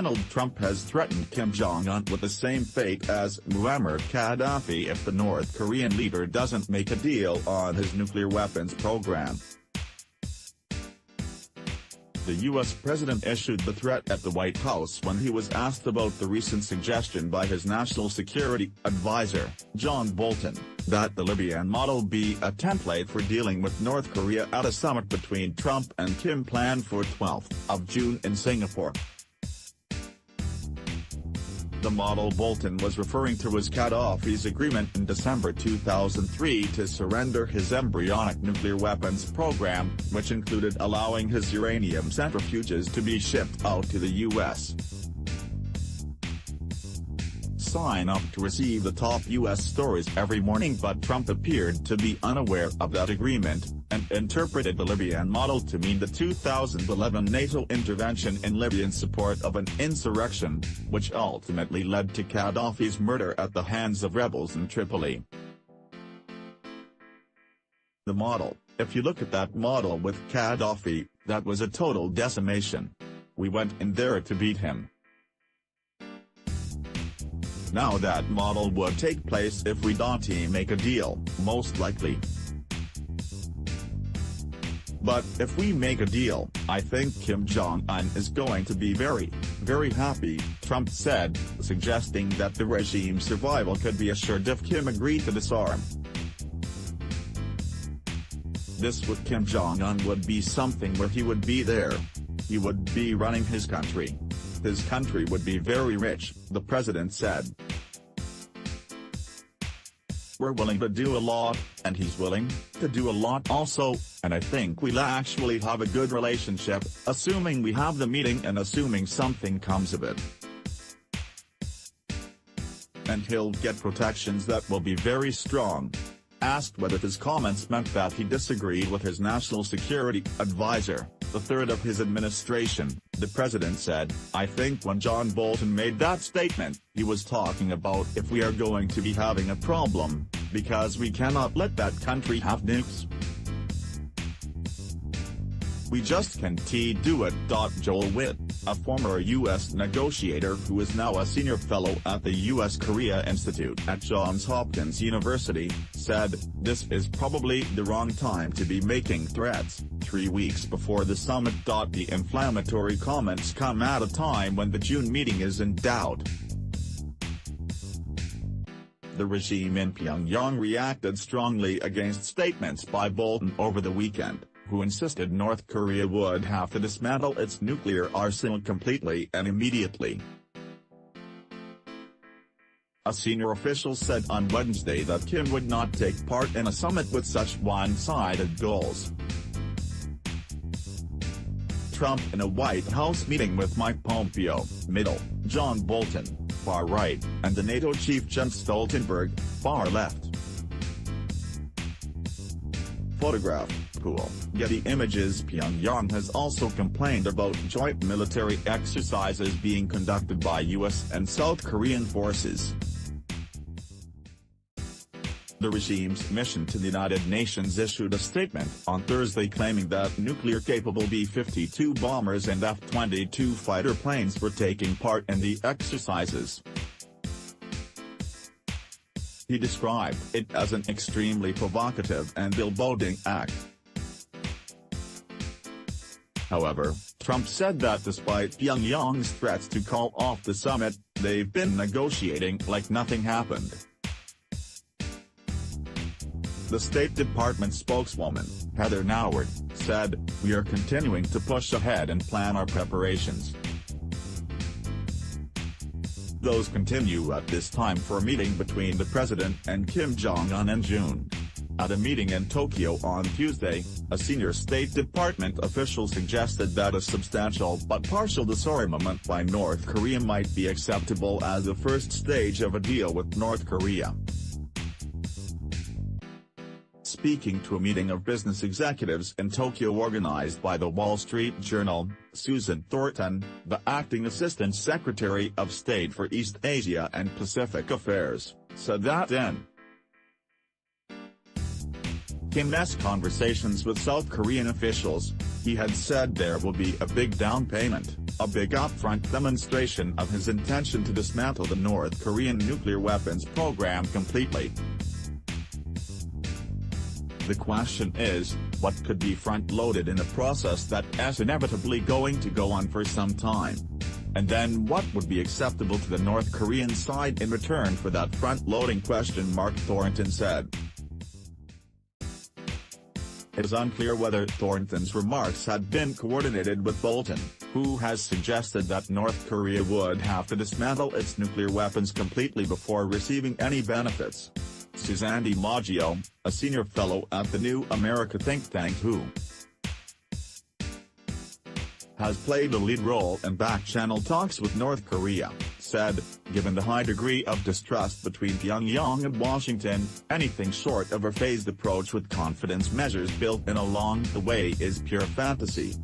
Donald Trump has threatened Kim Jong-un with the same fate as Muammar Gaddafi if the North Korean leader doesn't make a deal on his nuclear weapons program. The U.S. president issued the threat at the White House when he was asked about the recent suggestion by his national security advisor, John Bolton, that the Libyan model be a template for dealing with North Korea at a summit between Trump and Kim planned for 12th of June in Singapore. The model Bolton was referring to was Gaddafi's agreement in December 2003 to surrender his embryonic nuclear weapons program, which included allowing his uranium centrifuges to be shipped out to the U.S. Sign up to receive the top U.S. stories every morning, but Trump appeared to be unaware of that agreement, and interpreted the Libyan model to mean the 2011 NATO intervention in Libya in support of an insurrection, which ultimately led to Gaddafi's murder at the hands of rebels in Tripoli. The model, if you look at that model with Gaddafi, that was a total decimation. We went in there to beat him. Now that model would take place if we don't make a deal, most likely. But if we make a deal, I think Kim Jong-un is going to be very, very happy, Trump said, suggesting that the regime's survival could be assured if Kim agreed to disarm. This with Kim Jong-un would be something where he would be there. He would be running his country. His country would be very rich, the president said. We're willing to do a lot, and he's willing to do a lot also, and I think we'll actually have a good relationship, assuming we have the meeting and assuming something comes of it. And he'll get protections that will be very strong. Asked whether his comments meant that he disagreed with his national security advisor, the third of his administration, the president said, I think when John Bolton made that statement, he was talking about if we are going to be having a problem, because we cannot let that country have nukes. We just can't do it. Joel Witt, a former U.S. negotiator who is now a senior fellow at the U.S. Korea Institute at Johns Hopkins University, said, this is probably the wrong time to be making threats, 3 weeks before the summit. The inflammatory comments come at a time when the June meeting is in doubt. The regime in Pyongyang reacted strongly against statements by Bolton over the weekend, who insisted North Korea would have to dismantle its nuclear arsenal completely and immediately. A senior official said on Wednesday that Kim would not take part in a summit with such one-sided goals. Trump in a White House meeting with Mike Pompeo, middle, John Bolton, far right, and the NATO chief Jens Stoltenberg, far left. Photograph, pool, Getty Images. Pyongyang has also complained about joint military exercises being conducted by U.S. and South Korean forces. The regime's mission to the United Nations issued a statement on Thursday claiming that nuclear-capable B-52 bombers and F-22 fighter planes were taking part in the exercises. He described it as an extremely provocative and ill-boding act. However, Trump said that despite Pyongyang's threats to call off the summit, they've been negotiating like nothing happened. The State Department spokeswoman, Heather Nauert, said, we are continuing to push ahead and plan our preparations. Those continue at this time for a meeting between the president and Kim Jong-un in June. At a meeting in Tokyo on Tuesday, a senior State Department official suggested that a substantial but partial disarmament by North Korea might be acceptable as the first stage of a deal with North Korea. Speaking to a meeting of business executives in Tokyo organized by The Wall Street Journal, Susan Thornton, the acting Assistant Secretary of State for East Asia and Pacific Affairs, said that in Kim's conversations with South Korean officials, he had said there will be a big down payment, a big upfront demonstration of his intention to dismantle the North Korean nuclear weapons program completely. The question is, what could be front-loaded in a process that is inevitably going to go on for some time? And then what would be acceptable to the North Korean side in return for that front-loading? Thornton said. It is unclear whether Thornton's remarks had been coordinated with Bolton, who has suggested that North Korea would have to dismantle its nuclear weapons completely before receiving any benefits. Suzanne DiMaggio, a senior fellow at the New America think tank who has played a lead role in back-channel talks with North Korea, said, given the high degree of distrust between Pyongyang and Washington, anything short of a phased approach with confidence measures built in along the way is pure fantasy.